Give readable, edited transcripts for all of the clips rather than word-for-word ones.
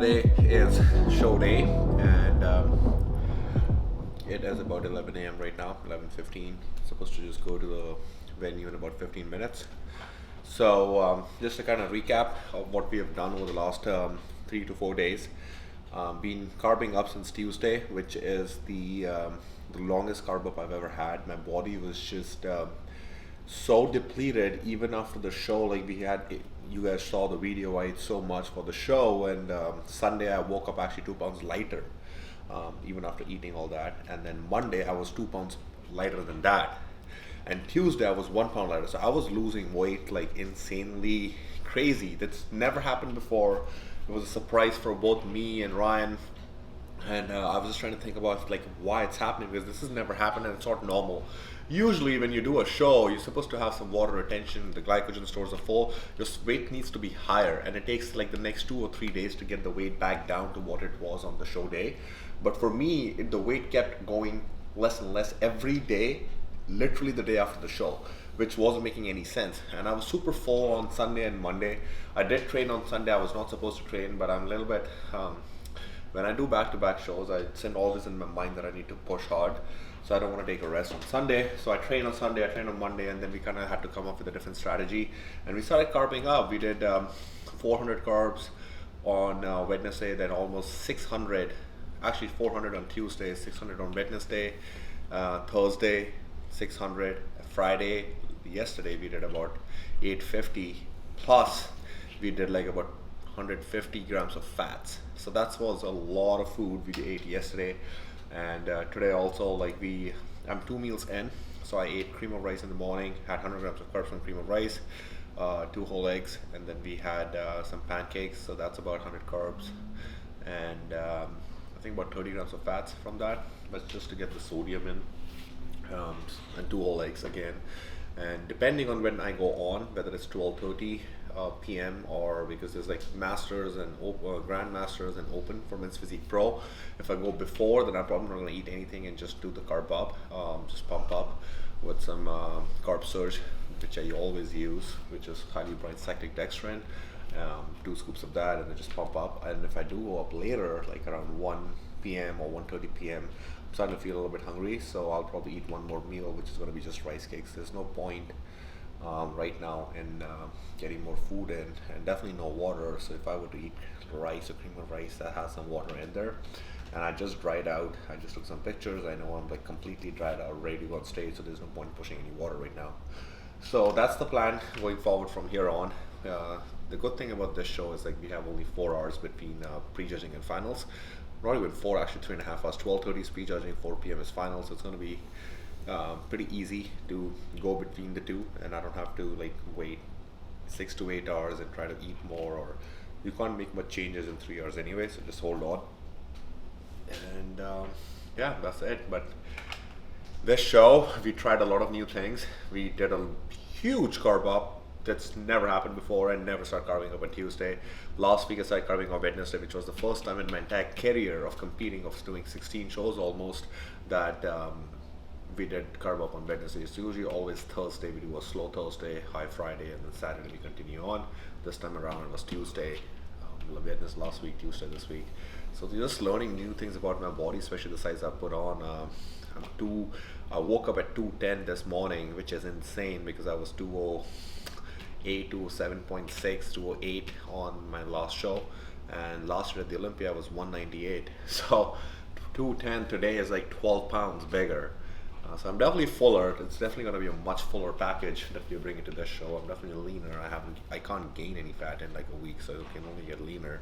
today is show day, and it is about 11 a.m. right now, 11:15. Supposed to just go to the venue in about 15 minutes. So just to kind of recap of what we have done over the last 3 to 4 days. Been carbing up since Tuesday, which is the longest carb up I've ever had. My body was just so depleted even after the show. Like you guys saw the video, I ate so much for the show, and Sunday I woke up actually 2 pounds lighter, even after eating all that. And then Monday I was 2 pounds lighter than that, and Tuesday I was 1 pound lighter. So I was losing weight like insanely crazy. That's never happened before. It was a surprise for both me and Ryan, and I was just trying to think about like why it's happening, because this has never happened and it's not normal. Usually when you do a show, you're supposed to have some water retention, the glycogen stores are full, your weight needs to be higher, and it takes like the next 2 or 3 days to get the weight back down to what it was on the show day. But for me, the weight kept going less and less every day, literally the day after the show, which wasn't making any sense. And I was super full on Sunday and Monday. I did train on Sunday. I was not supposed to train, but I'm a little bit, when I do back-to-back shows, I send all this in my mind that I need to push hard. So I don't want to take a rest on Sunday. So I train on Sunday, I train on Monday, and then we kind of had to come up with a different strategy. And we started carbing up. We did 400 carbs on Wednesday, then almost 600, actually 400 on Tuesday, 600 on Wednesday, Thursday, 600, Friday. Yesterday we did about 850, plus we did like about 150 grams of fats. So that was a lot of food we ate yesterday. And today also, like I'm 2 meals in. So I ate cream of rice in the morning, had 100 grams of carbs from cream of rice, 2 whole eggs, and then we had some pancakes. So that's about 100 carbs, and I think about 30 grams of fats from that, but just to get the sodium in, and 2 whole eggs again. And depending on when I go on, whether it's 12:30 p.m. or because there's like Masters and Grandmasters and Open for Men's Physique Pro. If I go before, then I'm probably not going to eat anything and just do the carb up, just pump up with some carb surge, which I always use, which is highly bright cyclic dextrin, 2 scoops of that, and then just pump up. And if I do go up later, like around 1 p.m. or 1:30 p.m., I'm starting to feel a little bit hungry, so I'll probably eat one more meal, which is going to be just rice cakes. There's no point right now in getting more food in, and definitely no water. So if I were to eat rice or cream of rice that has some water in there, and I just dried out, I just took some pictures. I know I'm like completely dried out, ready to go on stage, so there's no point pushing any water right now. So that's the plan going forward from here on. The good thing about this show is like we have only 4 hours between prejudging and finals. Not even 4, actually 3.5 hours. 12:30 is prejudging, 4 p.m. is finals. So it's going to be pretty easy to go between the two, and I don't have to like wait 6 to 8 hours and try to eat more, or you can't make much changes in 3 hours anyway, so just hold on. And yeah, that's it. But this show, we tried a lot of new things. We did a huge carb up that's never happened before, and never started carving up on Tuesday. Last week I started carving on Wednesday, which was the first time in my entire career of competing, of doing 16 shows almost, that we did carb up on Wednesday. It's usually always Thursday. We do a slow Thursday, high Friday, and then Saturday we continue on. This time around it was Tuesday. Wednesday last week, Tuesday this week. So just learning new things about my body, especially the size I put on. I woke up at 210 this morning, which is insane because I was 208, 207.6, 208 on my last show, and last year at the Olympia I was 198. So 210 today is like 12 pounds bigger. So I'm definitely fuller. It's definitely going to be a much fuller package that you bring into this show. I'm definitely leaner. I can't gain any fat in like a week, so I can only get leaner.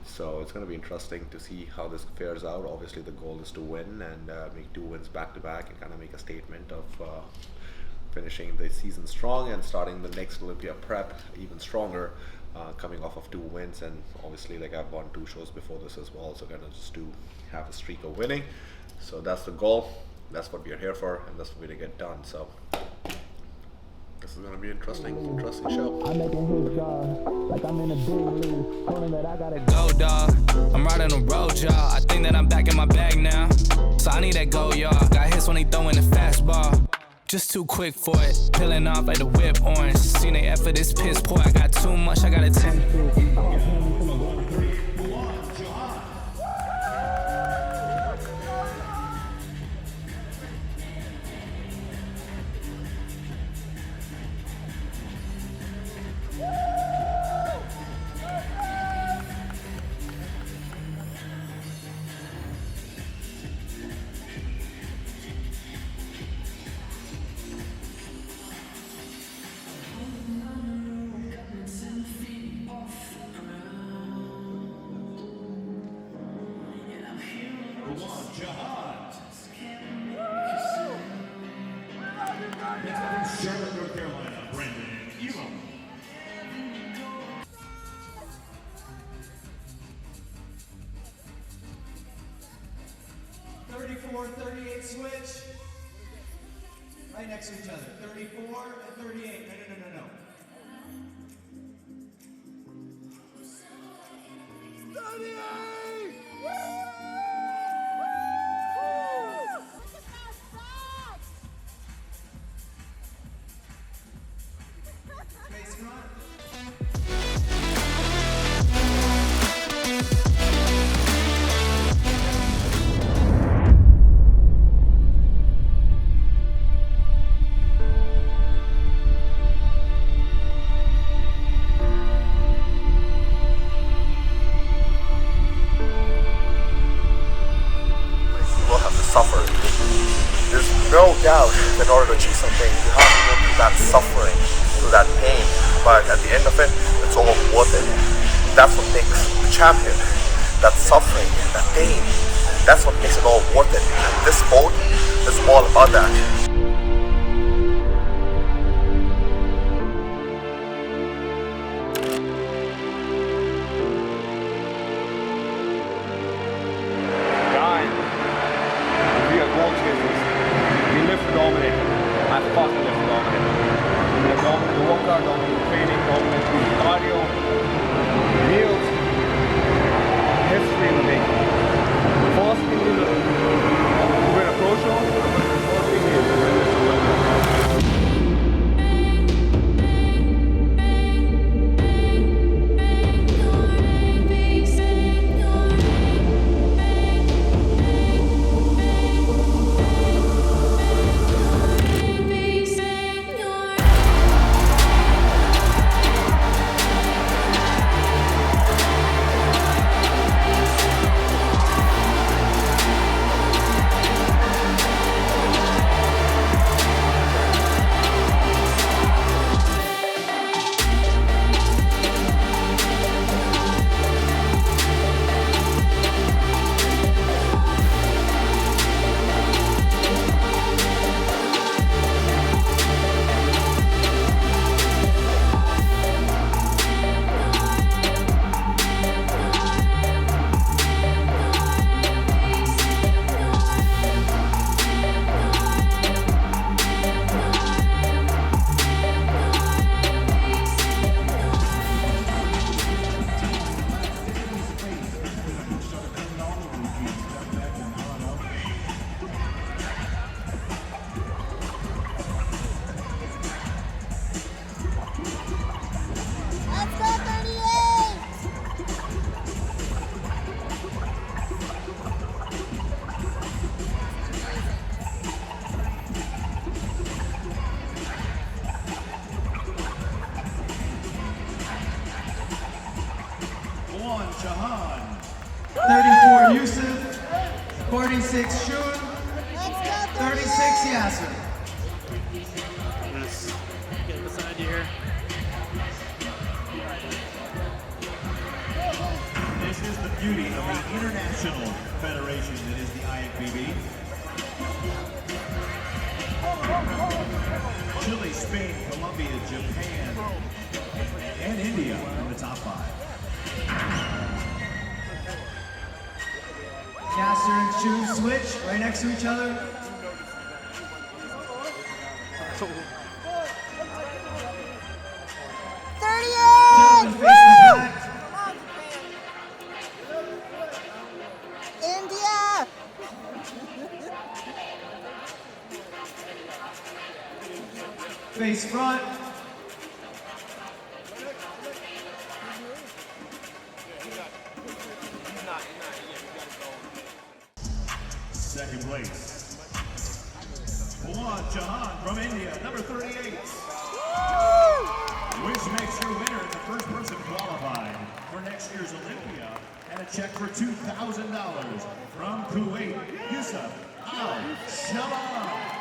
So it's going to be interesting to see how this fares out. Obviously the goal is to win and make 2 wins back to back, and kind of make a statement of finishing the season strong and starting the next Olympia prep even stronger, coming off of 2 wins. And obviously like I've won 2 shows before this as well, so kind of just to have a streak of winning. So that's the goal. That's what we are here for, and that's what we're to get done. So this is gonna be an interesting show. I'm making his like I'm in a big league, telling that I gotta go, dog. I'm riding the road, y'all. I think that I'm back in my bag now, so I need that go, y'all. Got hits when they throwing the fastball. Just too quick for it, peeling off like the whip orange. Seen they effort, this piss poor. I got too much, I gotta tend to. Next up from Charlotte, North Carolina, Brandon Elam. Switch. Right next to each other. 34 and 38. No. 38! Face front. No doubt, in order to achieve something, you have to go through that suffering, through that pain. But at the end of it, it's all worth it. That's what makes the champion. That suffering, that pain, that's what makes it all worth it. And this sport is all about that. Dominant. I fucking live for dominant. The dominant workout, dominant training, dominant cardio, meals, history in the making. First thing you do, win a pro show, first thing you do is to win Chauhan. 34 Yusuf. 46 Shun. 36 Yasser. Let's get beside you here. This is the beauty of the international federation that is the IFBB. Chile, Spain, Colombia, Japan, and India in the top 5. Yasser and Shun switch right next to each other. 38! Face the back. India! Face front. Second place. Chauhan from India, number 38. Which makes your winner the first person qualified for next year's Olympia and a check for $2,000 from Kuwait, Yusuf Al-Shabaab.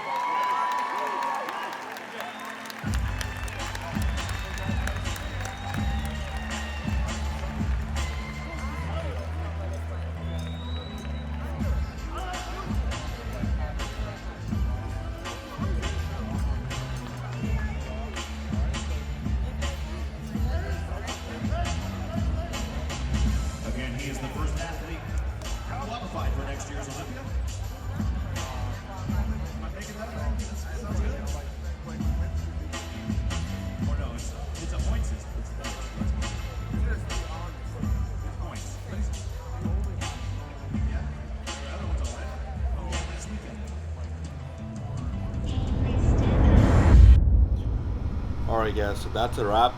Alright guys, so that's a wrap.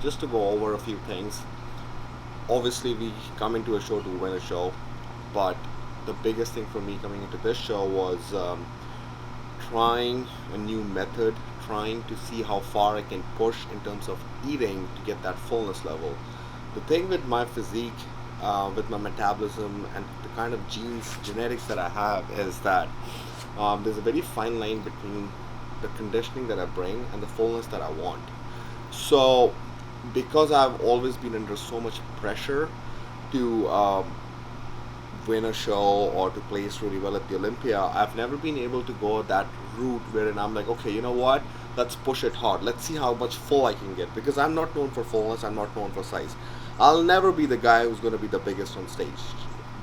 Just to go over a few things. Obviously we come into a show to win a show, but the biggest thing for me coming into this show was trying a new method, trying to see how far I can push in terms of eating to get that fullness level. The thing with my physique, with my metabolism and the kind of genetics that I have is that there's a very fine line between the conditioning that I bring and the fullness that I want. So because I've always been under so much pressure to win a show or to place really well at the Olympia, I've never been able to go that route wherein I'm like, okay, you know what? Let's push it hard. Let's see how much full I can get, because I'm not known for fullness. I'm not known for size. I'll never be the guy who's going to be the biggest on stage,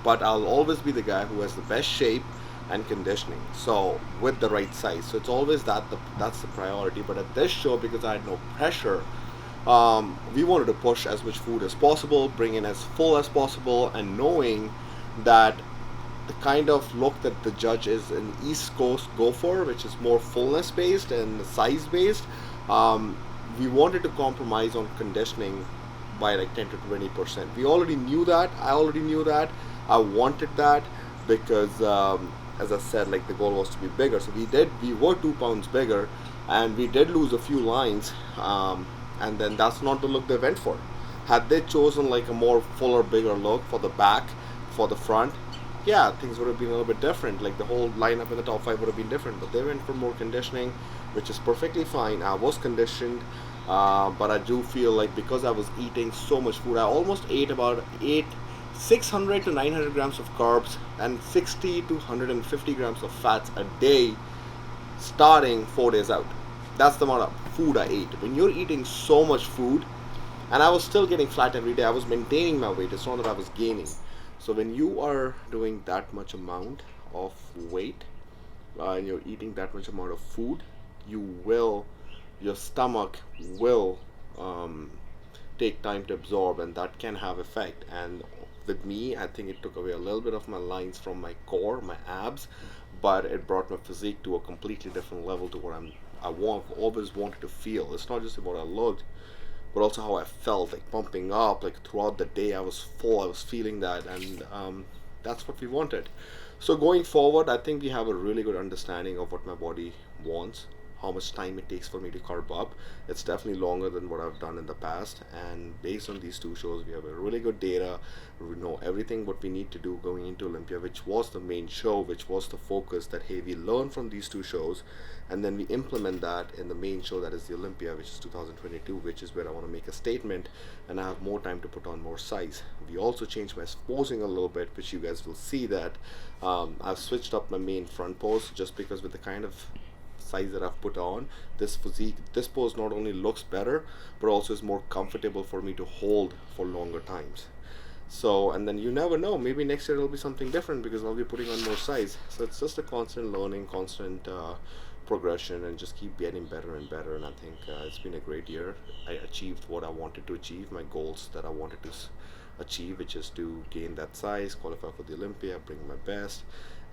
but I'll always be the guy who has the best shape and conditioning, so with the right size. So it's always that's the priority. But at this show, because I had no pressure, we wanted to push as much food as possible, bring in as full as possible, and knowing that the kind of look that the judge is in East Coast go for, which is more fullness based and size based, we wanted to compromise on conditioning by like 10 to 20%. We already knew that. I already knew that. I wanted that because as I said, like the goal was to be bigger. So we were 2 pounds bigger, and we did lose a few lines, and then that's not the look they went for. Had they chosen like a more fuller, bigger look for the back, for the front, yeah, things would have been a little bit different. Like the whole lineup in the top 5 would have been different. But they went for more conditioning, which is perfectly fine. I was conditioned, but I do feel like because I was eating so much food, I almost ate about 600 to 900 grams of carbs and 60 to 150 grams of fats a day, starting 4 days out. That's the amount of food I ate. When you're eating so much food, and I was still getting fat every day, I was maintaining my weight. It's not that I was gaining. So when you are doing that much amount of weight, and you're eating that much amount of food, your stomach will take time to absorb, and that can have effect. And with me, I think it took away a little bit of my lines from my core, my abs, but it brought my physique to a completely different level to what always wanted to feel. It's not just about how I looked, but also how I felt, like pumping up, like throughout the day I was full, I was feeling that, and that's what we wanted. So going forward, I think we have a really good understanding of what my body wants, how much time it takes for me to carb up. It's definitely longer than what I've done in the past, and based on these 2 shows, we have a really good data. We know everything what we need to do going into Olympia, which was the main show, which was the focus, that hey, we learn from these 2 shows, and then we implement that in the main show, that is the Olympia, which is 2022, which is where I want to make a statement, and I have more time to put on more size. We also changed my posing a little bit, which you guys will see that I've switched up my main front pose, just because with the kind of size that I've put on, this pose not only looks better, but also is more comfortable for me to hold for longer times. So, and then you never know, maybe next year it'll be something different because I'll be putting on more size. So it's just a constant learning, constant progression, and just keep getting better and better. And I think it's been a great year. I achieved what I wanted to achieve, my goals that I wanted to achieve, which is to gain that size, qualify for the Olympia, bring my best,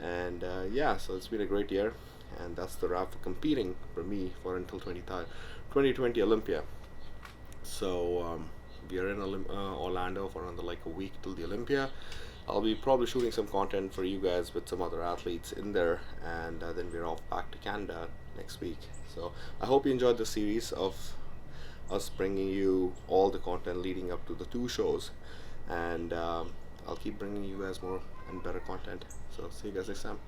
and yeah, so it's been a great year. And that's the wrap for competing for me for until 2020 Olympia. So we are in Orlando for another like a week till the Olympia. I'll be probably shooting some content for you guys with some other athletes in there, and then we're off back to Canada next week. So I hope you enjoyed the series of us bringing you all the content leading up to the 2 shows, and I'll keep bringing you guys more and better content. So see you guys next time.